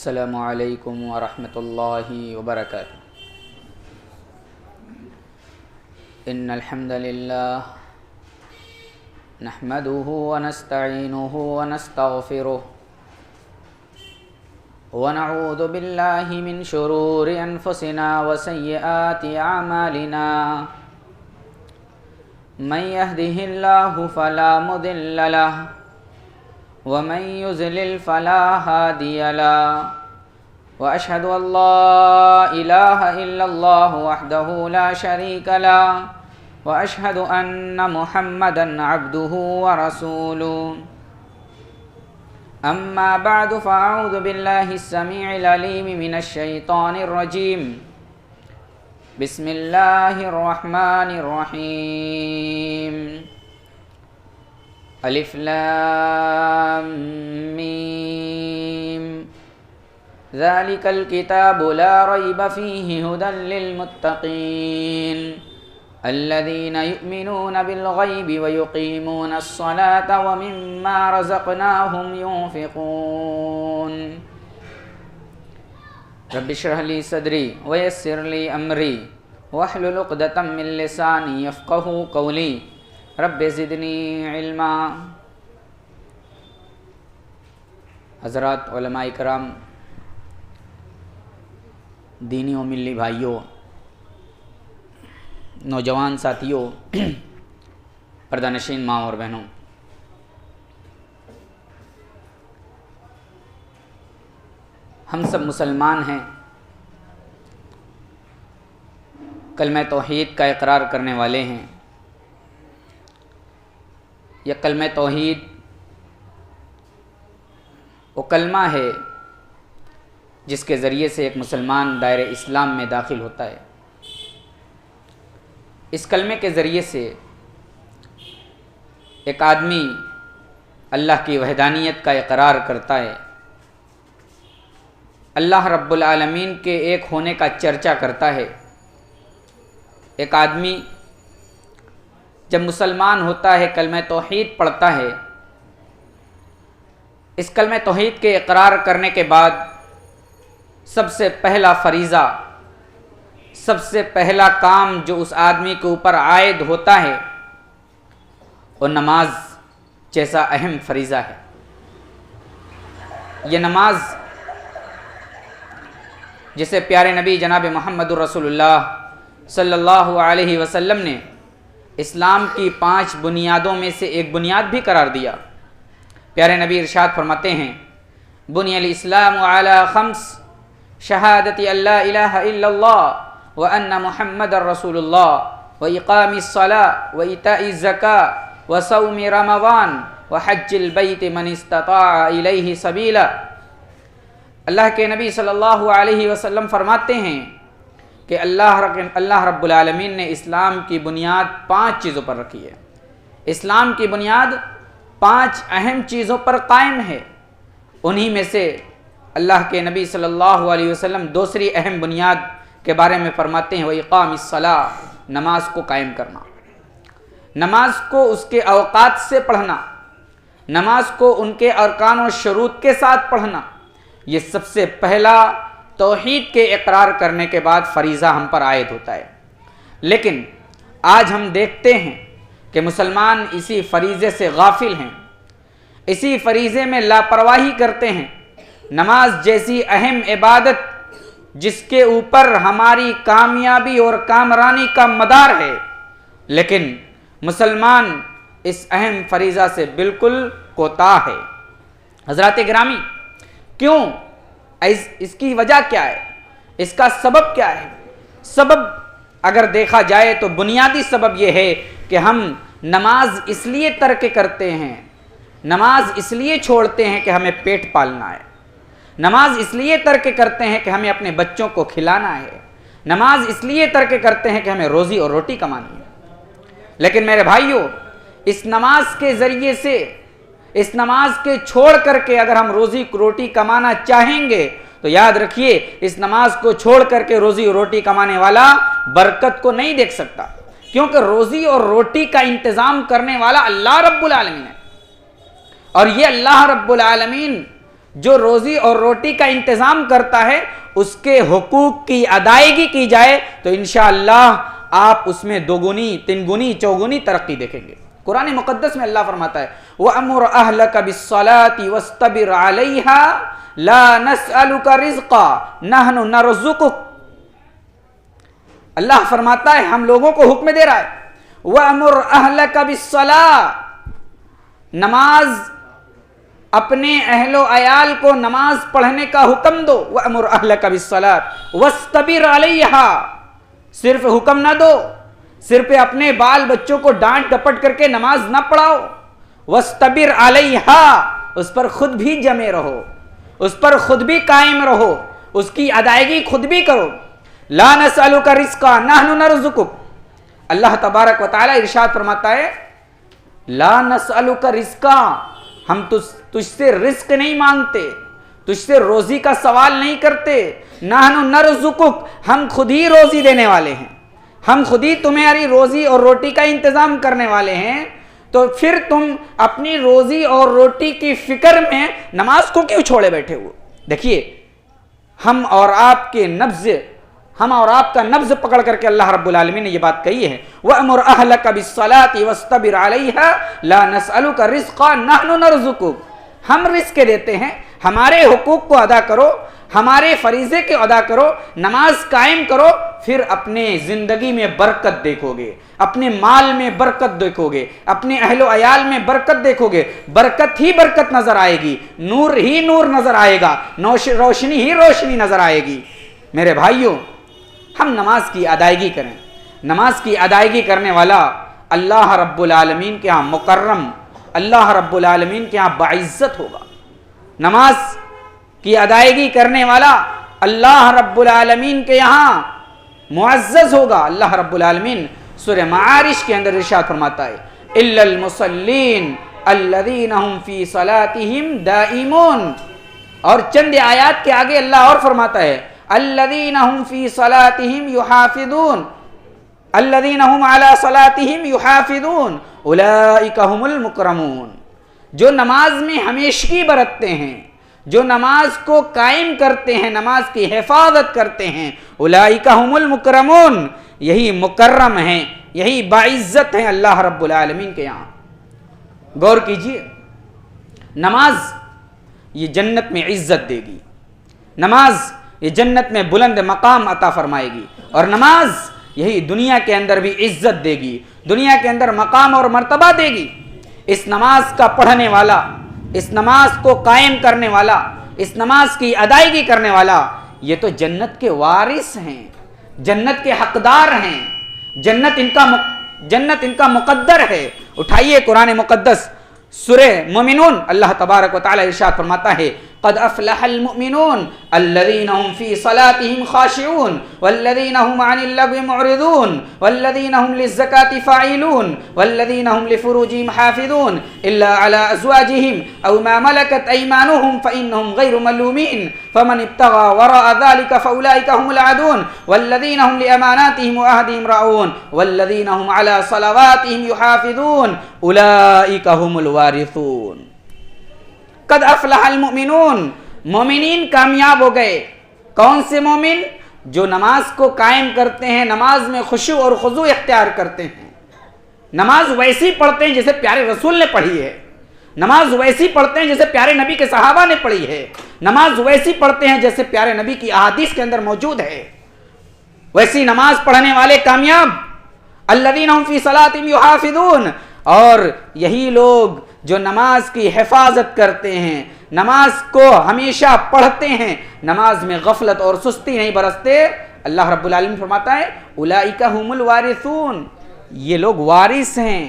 السلام علیکم ورحمۃ اللہ وبرکاتہ۔ ان الحمد للہ نحمده ونستعینه ونستغفره ونعوذ باللہ من شرور انفسنا وسیئات اعمالنا من يهده الله فلا مضل له ومن يضلل فلا هادي له واشهد ان لا اله الا الله وحده لا شريك له واشهد ان محمدا عبده ورسوله اما بعد فاعوذ بالله السميع العليم من الشيطان الرجيم بسم الله الرحمن الرحيم الف لام میم ذلك الكتاب لا ريب فيه هدى للمتقين الذين يؤمنون بالغيب ويقيمون الصلاة ومما رزقناهم ينفقون رب اشرح لي صدري ويسر لي امري واحلل عقدة من لساني يفقهوا قولي رب زدنی علما۔ حضرات علماء کرام، دینی و ملی بھائیوں، نوجوان ساتھیوں، پردہ نشین ماں اور بہنوں، ہم سب مسلمان ہیں، کلمہ توحید کا اقرار کرنے والے ہیں۔ یہ کلمہ توحید وہ کلمہ ہے جس کے ذریعے سے ایک مسلمان دائرہ اسلام میں داخل ہوتا ہے۔ اس کلمے کے ذریعے سے ایک آدمی اللہ کی وحدانیت کا اقرار کرتا ہے، اللہ رب العالمین کے ایک ہونے کا چرچا کرتا ہے۔ ایک آدمی جب مسلمان ہوتا ہے، کلمہ توحید پڑھتا ہے، اس کلمہ توحید کے اقرار کرنے کے بعد سب سے پہلا فریضہ، سب سے پہلا کام جو اس آدمی کے اوپر عائد ہوتا ہے وہ نماز جیسا اہم فریضہ ہے۔ یہ نماز جسے پیارے نبی جناب محمد رسول اللہ صلی اللہ علیہ وسلم نے اسلام کی 5 بنیادوں میں سے ایک بنیاد بھی قرار دیا۔ پیارے نبی ارشاد فرماتے ہیں، بنی الاسلام علی 5 شہادت اللہ الہ الا اللہ وان محمد رسول اللہ واقام الصلاۃ وایتاء الزکاۃ وصوم رمضان وحج البیت من استطاع الیہ سبیلا۔ اللہ کے نبی صلی اللہ علیہ وسلم فرماتے ہیں کہ اللہ رب العالمین نے اسلام کی بنیاد 5 چیزوں پر رکھی ہے۔ اسلام کی بنیاد 5 اہم چیزوں پر قائم ہے۔ انہی میں سے اللہ کے نبی صلی اللہ علیہ وسلم دوسری اہم بنیاد کے بارے میں فرماتے ہیں، وَإِقَامِ الصَّلَاةِ، نماز کو قائم کرنا، نماز کو اس کے اوقات سے پڑھنا، نماز کو ان کے ارکان و شروط کے ساتھ پڑھنا، یہ سب سے پہلا توحید کے اقرار کرنے کے بعد فریضہ ہم پر عائد ہوتا ہے۔ لیکن آج ہم دیکھتے ہیں کہ مسلمان اسی فریضے سے غافل ہیں، اسی فریضے میں لاپرواہی کرتے ہیں۔ نماز جیسی اہم عبادت جس کے اوپر ہماری کامیابی اور کامرانی کا مدار ہے، لیکن مسلمان اس اہم فریضہ سے بالکل کوتاہ ہے۔ حضرات گرامی، کیوں؟ اس کی وجہ کیا ہے؟ اس کا سبب کیا ہے؟ سبب اگر دیکھا جائے تو بنیادی سبب یہ ہے کہ ہم نماز اس لیے ترک کرتے ہیں، نماز اس لیے چھوڑتے ہیں کہ ہمیں پیٹ پالنا ہے، نماز اس لیے ترک کرتے ہیں کہ ہمیں اپنے بچوں کو کھلانا ہے، نماز اس لیے ترک کرتے ہیں کہ ہمیں روزی اور روٹی کمانی ہے۔ لیکن میرے بھائیوں، اس نماز کے ذریعے سے، اس نماز کے چھوڑ کر کے اگر ہم روزی روٹی کمانا چاہیں گے تو یاد رکھیے، اس نماز کو چھوڑ کر کے روزی روٹی کمانے والا برکت کو نہیں دیکھ سکتا، کیونکہ روزی اور روٹی کا انتظام کرنے والا اللہ رب العالمین ہے۔ اور یہ اللہ رب العالمین جو روزی اور روٹی کا انتظام کرتا ہے اس کے حقوق کی ادائیگی کی جائے تو انشاءاللہ آپ اس میں دوگنی تین گنی چوگنی ترقی دیکھیں گے۔ قرآن مقدس میں اللہ فرماتا ہے وَأَمُرْ أَهْلَكَ بِالصَّلَاةِ وَاسْتَبِرْ عَلَيْهَا لَا نَسْأَلُكَ رِزْقًا نَحْنُ نَرْزُقُكَ۔ اللہ فرماتا ہے ہم لوگوں کو حکم دے رہا ہے وَأَمُرْ أَهْلَكَ بِالصَّلَاةِ، نماز، اپنے اہل و عیال کو نماز پڑھنے کا حکم دو۔ وَأَمُرْ أَهْلَكَ بِالصَّلَاةِ وَاسْتَبِرْ عَلَيْهَا، صرف حکم نہ دو، صرف اپنے بال بچوں کو ڈانٹ ڈپٹ کر کے نماز نہ پڑھاؤ۔ وَاسْتَبِرْ عَلَيْهَا، اس پر خود بھی جمے رہو، اس پر خود بھی قائم رہو، اس کی ادائیگی خود بھی کرو۔ لَا نَسْأَلُكَ رِزْقًا نَحْنُ نَرْزُقُكَ، اللہ تبارک و تعالی ارشاد فرماتا ہے لا نسألک رزقا، ہم تجھ سے رزق نہیں مانگتے، تجھ سے روزی کا سوال نہیں کرتے۔ نحن نرزقک، ہم خود ہی روزی دینے والے ہیں، ہم خود ہی تمہاری روزی اور روٹی کا انتظام کرنے والے ہیں، تو پھر تم اپنی روزی اور روٹی کی فکر میں نماز کو کیوں چھوڑے بیٹھے ہو؟ دیکھیے ہم اور آپ کا نبض پکڑ کر کے اللہ رب العالمین نے یہ بات کہی ہے وَأْمُرْ أَهْلَكَ بِالصَّلَاةِ وَاسْتَبِرْ عَلَيْهَا لَا نَسْأَلُكَ رِزْقًا نَحْنُ نَرْزُقُكَ، ہم رزق دیتے ہیں، ہمارے حقوق کو ادا کرو، ہمارے فریضے کو ادا کرو، نماز قائم کرو، پھر اپنے زندگی میں برکت دیکھو گے، اپنے مال میں برکت دیکھو گے، اپنے اہل و عیال میں برکت دیکھو گے، برکت ہی برکت نظر آئے گی، نور ہی نور نظر آئے گا، روشنی ہی روشنی نظر آئے گی۔ میرے بھائیوں، ہم نماز کی ادائیگی کریں، نماز کی ادائیگی کرنے والا اللہ رب العالمین کے ہاں مکرم، اللہ رب العالمین کے ہاں باعزت ہوگا۔ نماز کی ادائیگی کرنے والا اللہ رب العالمین کے یہاں معزز ہوگا۔ اللہ رب العالمین سورہ معارج کے اندر ارشاد فرماتا ہے الا المصلین الذین هم فی صلاتهم دائمون، اور چند آیات کے آگے اللہ اور فرماتا ہے الذین هم فی صلاتهم یحافظون الذین هم علی صلاتهم یحافظون اولئک هم المکرمون، جو نماز میں ہمیشگی برتتے ہیں، جو نماز کو قائم کرتے ہیں، نماز کی حفاظت کرتے ہیں، اولئک هم المکرمون، یہی مکرم ہیں، یہی باعزت ہیں اللہ رب العالمین کے یہاں۔ غور کیجئے، نماز یہ جنت میں عزت دے گی، نماز یہ جنت میں بلند مقام عطا فرمائے گی، اور نماز یہی دنیا کے اندر بھی عزت دے گی، دنیا کے اندر مقام اور مرتبہ دے گی۔ اس نماز کا پڑھنے والا، اس نماز کو قائم کرنے والا، اس نماز کی ادائیگی کرنے والا، یہ تو جنت کے وارث ہیں، جنت کے حقدار ہیں، جنت ان کا مقدر ہے۔ اٹھائیے قرآن مقدس سورہ مومنون، اللہ تبارک و تعالی ارشاد فرماتا ہے قد افلح المؤمنون الذين هم في صلاتهم خاشعون والذين هم عن اللغو معرضون والذين هم للزكاة فاعلون والذين هم لفروجهم حافظون إلا على أزواجهم أو ما ملكت أيمانهم فإنهم غير ملومين فمن ابتغى وراء ذلك فأولئك هم العادون والذين هم لأماناتهم وعهدهم راعون والذين هم على صلواتهم يحافظون أولئك هم الوارثون۔ قد افلح المؤمنون، مومنین کامیاب ہو گئے۔ کون سے مومن؟ جو نماز کو قائم کرتے ہیں، نماز میں خشوع اور خضوع اختیار کرتے ہیں، نماز ویسی پڑھتے ہیں جیسے پیارے رسول نے پڑھی ہے، نماز ویسی پڑھتے ہیں جیسے پیارے نبی کے صحابہ نے پڑھی ہے، نماز ویسی پڑھتے ہیں جیسے پیارے نبی کی احادیث کے اندر موجود ہے۔ ویسی نماز پڑھنے والے کامیاب، الذین هم فی صلاتہم یحافظون، اور یہی لوگ جو نماز کی حفاظت کرتے ہیں، نماز کو ہمیشہ پڑھتے ہیں، نماز میں غفلت اور سستی نہیں برستے۔ اللہ رب العالمین فرماتا ہے اولئک هم الوارثون، یہ لوگ وارث ہیں۔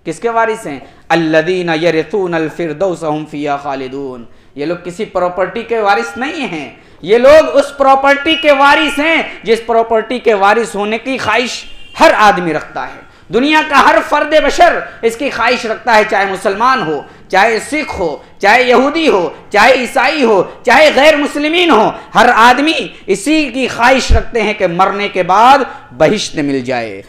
کس کے وارث ہیں؟ الذین یرثون الفردوس هم فیہا خالدون، یہ لوگ کسی پراپرٹی کے وارث نہیں ہیں، یہ لوگ اس پراپرٹی کے وارث ہیں جس پراپرٹی کے وارث ہونے کی خواہش ہر آدمی رکھتا ہے۔ دنیا کا ہر فرد بشر اس کی خواہش رکھتا ہے، چاہے مسلمان ہو، چاہے سکھ ہو، چاہے یہودی ہو، چاہے عیسائی ہو، چاہے غیر مسلمین ہو، ہر آدمی اسی کی خواہش رکھتے ہیں کہ مرنے کے بعد بہشت مل جائے،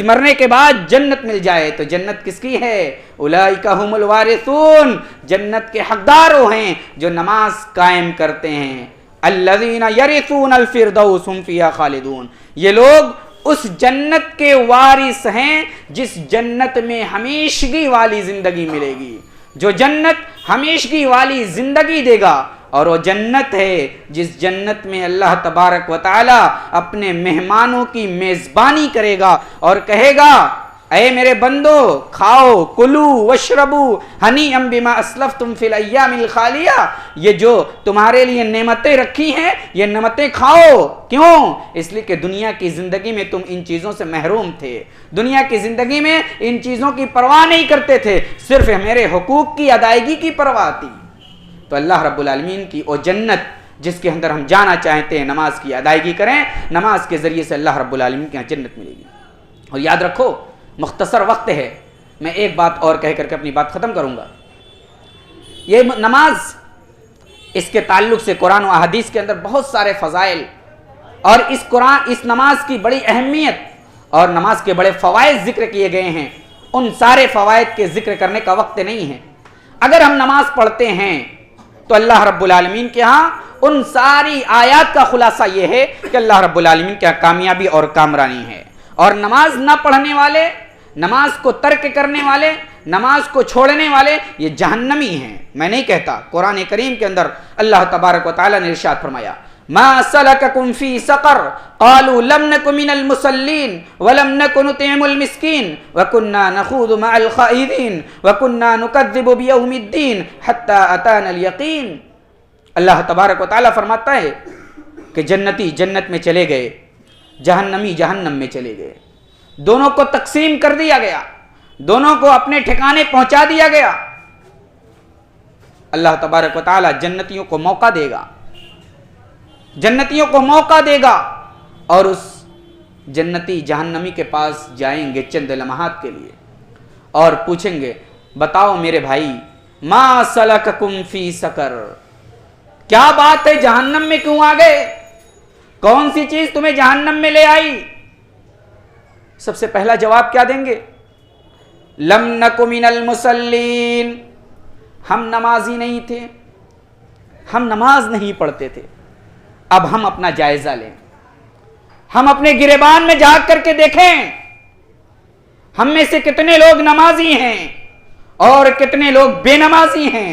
مرنے کے بعد جنت مل جائے۔ تو جنت کس کی ہے؟ اولئک ھم الوارثون، جنت کے حقدار وہ ہیں جو نماز قائم کرتے ہیں۔ الذین یرثون الفردوس ھم فیہا خالدون، یہ لوگ اس جنت کے وارث ہیں جس جنت میں ہمیشگی والی زندگی ملے گی، جو جنت ہمیشگی والی زندگی دے گا، اور وہ جنت ہے جس جنت میں اللہ تبارک و تعالی اپنے مہمانوں کی میزبانی کرے گا اور کہے گا اے میرے بندو کھاؤ کلو واشربو ہنیئا بما اسلفتم فی الایام الخالیہ، یہ جو تمہارے لیے نعمتیں رکھی ہیں یہ نعمتیں کھاؤ۔ کیوں؟ اس لیے کہ دنیا کی زندگی میں تم ان چیزوں سے محروم تھے، دنیا کی زندگی میں ان چیزوں کی پرواہ نہیں کرتے تھے، صرف میرے حقوق کی ادائیگی کی پرواہ تھی۔ تو اللہ رب العالمین کی وہ جنت جس کے اندر ہم جانا چاہتے ہیں، نماز کی ادائیگی کریں، نماز کے ذریعے سے اللہ رب العالمین کے یہاں جنت ملے گی۔ اور یاد رکھو مختصر وقت ہے، میں ایک بات اور کہہ کر کے اپنی بات ختم کروں گا۔ یہ نماز، اس کے تعلق سے قرآن و احادیث کے اندر بہت سارے فضائل اور اس نماز کی بڑی اہمیت اور نماز کے بڑے فوائد ذکر کیے گئے ہیں، ان سارے فوائد کے ذکر کرنے کا وقت نہیں ہے۔ اگر ہم نماز پڑھتے ہیں تو اللہ رب العالمین کے ہاں ان ساری آیات کا خلاصہ یہ ہے کہ اللہ رب العالمین کے ہاں کامیابی اور کامرانی ہے، اور نماز نہ پڑھنے والے، نماز کو ترک کرنے والے، نماز کو چھوڑنے والے یہ جہنمی ہیں۔ میں نہیں کہتا، قرآن کریم کے اندر اللہ تبارک و تعالی نے ارشاد فرمایا ما سلککم فی سقر قالوا لم نک من المصلین ولم نک نطعم المسکین وکنا نخوض مع الخائضین وکنا نکذب بیوم الدین حتی اتانا الیقین۔ اللہ تبارک و تعالی فرماتا ہے کہ جنتی جنت میں چلے گئے، جہنمی جہنم میں چلے گئے، دونوں کو تقسیم کر دیا گیا، دونوں کو اپنے ٹھکانے پہنچا دیا گیا۔ اللہ تبارک و تعالی جنتیوں کو موقع دے گا، جنتیوں کو موقع دے گا، اور اس جنتی جہنمی کے پاس جائیں گے چند لمحات کے لیے اور پوچھیں گے بتاؤ میرے بھائی ما سلککم فی سقر، کیا بات ہے جہنم میں کیوں آ گئے؟ کون سی چیز تمہیں جہنم میں لے آئی؟ سب سے پہلا جواب کیا دیں گے؟ لم نک من المصلین، ہم نمازی نہیں تھے، ہم نماز نہیں پڑھتے تھے۔ اب ہم اپنا جائزہ لیں، ہم اپنے گریبان میں جھانک کر کے دیکھیں، ہم میں سے کتنے لوگ نمازی ہیں اور کتنے لوگ بے نمازی ہیں۔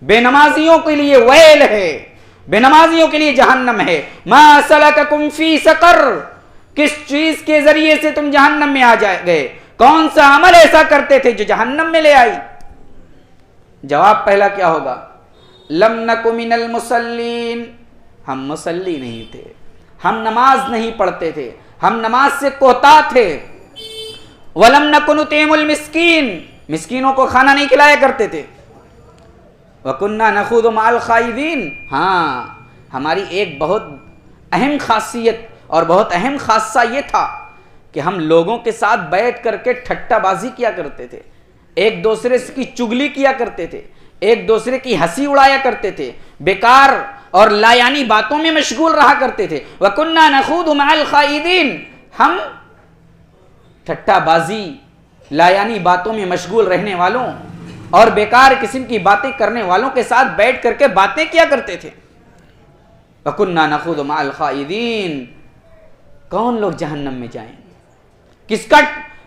بے نمازیوں کے لیے ویل ہے، بے نمازیوں کے لیے جہنم ہے۔ ما سلککم فی سقر، کس چیز کے ذریعے سے تم جہنم میں آ گئے؟ کون سا عمل ایسا کرتے تھے جو جہنم میں لے آئی؟ جواب پہلا کیا ہوگا؟ لم نک من المصلین، ہم مصلی نہیں تھے، ہم نماز نہیں پڑھتے تھے، ہم نماز سے کوتا تھے۔ ولم نک نطعم المسکین، مسکینوں کو کھانا نہیں کھلایا کرتے تھے۔ وَكُنَّا نَخُوضُ مَعَ الْخَائِضِينَ، ہاں ہماری ایک بہت اہم خاصیت اور بہت اہم خاصہ یہ تھا کہ ہم لوگوں کے ساتھ بیٹھ کر کے ٹھٹا بازی کیا کرتے تھے، ایک دوسرے کی چگلی کیا کرتے تھے، ایک دوسرے کی ہنسی اڑایا کرتے تھے، بیکار اور لایانی باتوں میں مشغول رہا کرتے تھے۔ وَكُنَّا نَخُوضُ مَعَ الْخَائِضِينَ، ہم ٹھٹا بازی لایانی باتوں میں مشغول رہنے والوں اور بیکار قسم کی باتیں کرنے والوں کے ساتھ بیٹھ کر کے باتیں کیا کرتے تھے۔ وَكُنَّا نَخُوضُ مَعَ الْخَائِضِينَ، کون لوگ جہنم میں جائیں گے؟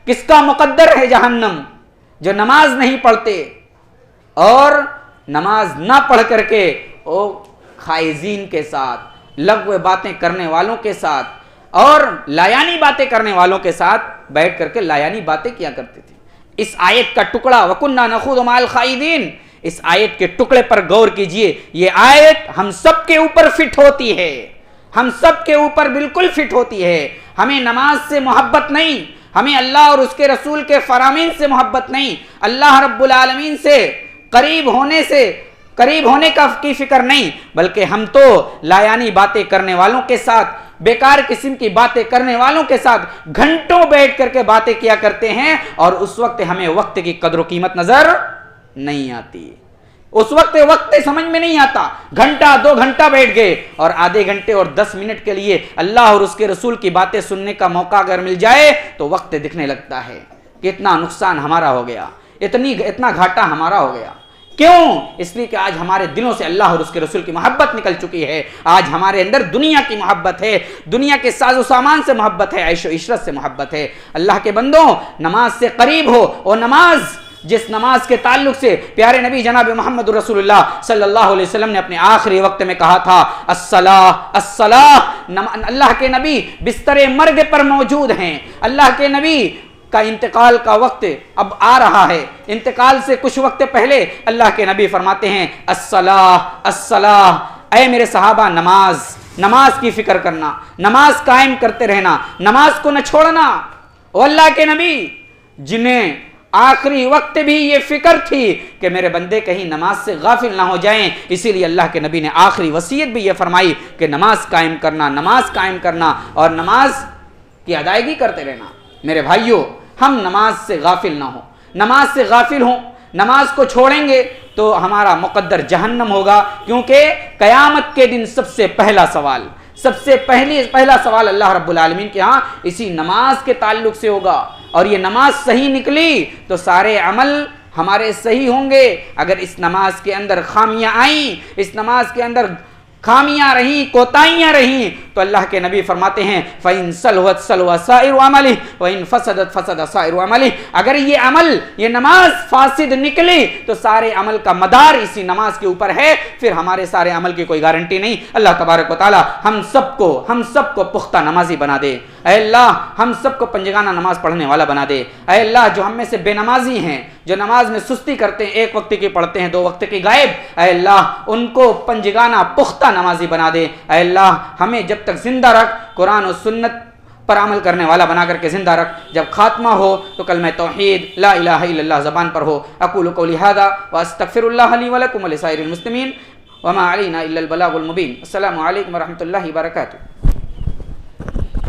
کس کا مقدر ہے جہنم؟ جو نماز نہیں پڑھتے اور نماز نہ پڑھ کر کے وہ خائزین کے ساتھ، لغو باتیں کرنے والوں کے ساتھ اور لایانی باتیں کرنے والوں کے ساتھ بیٹھ کر کے لایانی باتیں کیا کرتے تھے۔ اس آیت کا ٹکڑا وَكُنَّا نَخُوضُ مَعَ الْخَائِضِينَ، اس آیت کے ٹکڑے پر غور کیجئے۔ یہ آیت ہم سب کے اوپر فٹ ہوتی ہے، ہم سب کے اوپر بالکل فٹ ہوتی ہے۔ ہمیں نماز سے محبت نہیں، ہمیں اللہ اور اس کے رسول کے فرامین سے محبت نہیں، اللہ رب العالمین سے قریب ہونے کی فکر نہیں، بلکہ ہم تو لایانی باتیں کرنے والوں کے ساتھ، بیکار قسم کی باتیں کرنے والوں کے ساتھ گھنٹوں بیٹھ کر کے باتیں کیا کرتے ہیں، اور اس وقت ہمیں وقت کی قدر و قیمت نظر نہیں آتی. اس وقت سمجھ میں نہیں آتا. گھنٹہ 2 گھنٹہ بیٹھ گئے اور آدھے گھنٹے اور 10 منٹ کے لیے اللہ اور اس کے رسول کی باتیں سننے کا موقع اگر مل جائے تو وقت دکھنے لگتا ہے کہ اتنا نقصان ہمارا ہو گیا, اتنا گھاٹا ہمارا ہو گیا. کیوں؟ اس لیے کہ آج ہمارے دلوں سے اللہ اور اس کے رسول کی محبت نکل چکی ہے. آج ہمارے اندر دنیا کی محبت ہے, دنیا کے ساز و سامان سے محبت ہے, عیش و عشرت سے محبت ہے. اللہ کے بندوں, نماز سے قریب ہو. اور نماز, جس نماز کے تعلق سے پیارے نبی جناب محمد رسول اللہ صلی اللہ علیہ وسلم نے اپنے آخری وقت میں کہا تھا الصلاۃ الصلاۃ. اللہ کے نبی بستر مرگ پر موجود ہیں. اللہ کے نبی کا انتقال کا وقت اب آ رہا ہے. انتقال سے کچھ وقت پہلے اللہ کے نبی فرماتے ہیں الصلاۃ الصلاۃ. اے میرے صحابہ, نماز کی فکر کرنا, نماز قائم کرتے رہنا, نماز کو نہ چھوڑنا. اور اللہ کے نبی جنہیں آخری وقت بھی یہ فکر تھی کہ میرے بندے کہیں نماز سے غافل نہ ہو جائیں, اسی لیے اللہ کے نبی نے آخری وصیت بھی یہ فرمائی کہ نماز قائم کرنا اور نماز کی ادائیگی کرتے رہنا. میرے بھائیوں, ہم نماز سے غافل نہ ہوں. نماز سے غافل ہوں, نماز کو چھوڑیں گے تو ہمارا مقدر جہنم ہوگا. کیونکہ قیامت کے دن سب سے پہلا سوال اللہ رب العالمین کے ہاں اسی نماز کے تعلق سے ہوگا. اور یہ نماز صحیح نکلی تو سارے عمل ہمارے صحیح ہوں گے. اگر اس نماز کے اندر خامیاں آئیں, اس نماز کے اندر خامیاں رہیں, کوتاہیاں رہیں, تو اللہ کے نبی فرماتے ہیں فَإِن صَلُوَتْ صَلُوَ سَائِرُ عَمَلِهِ وَإِن فَسَدَتْ فَسَدَ سَائِرُ عَمَلِهِ. اگر یہ نماز فاسد نکلی تو سارے عمل کا مدار اسی نماز کے اوپر ہے, پھر ہمارے سارے عمل کی کوئی گارنٹی نہیں. اللہ تبارک و تعالی ہم سب کو پختہ نمازی بنا دے. اے اللہ ہم سب کو پنجگانہ نماز پڑھنے والا بنا دے. اے اللہ جو ہم میں سے بے نمازی ہیں, جو نماز میں سستی کرتے ہیں, 1 وقت کی پڑھتے ہیں 2 وقت کی غائب, اے اللہ ان کو پنجگانہ پختہ نمازی بنا دے. اے اللہ ہمیں جب تک زندہ رکھ, قرآن و سنت پر عمل کرنے والا بنا کر کے زندہ رکھ. جب خاتمہ ہو تو کلمہ توحید لا الہ الا اللہ زبان پر ہو. اقول قولی ھذا واستغفر اللہ لی ولکم ولسائر المسلمین وما علینا الا البلاغ المبین. السلام علیکم ورحمۃ اللہ وبرکاتہ.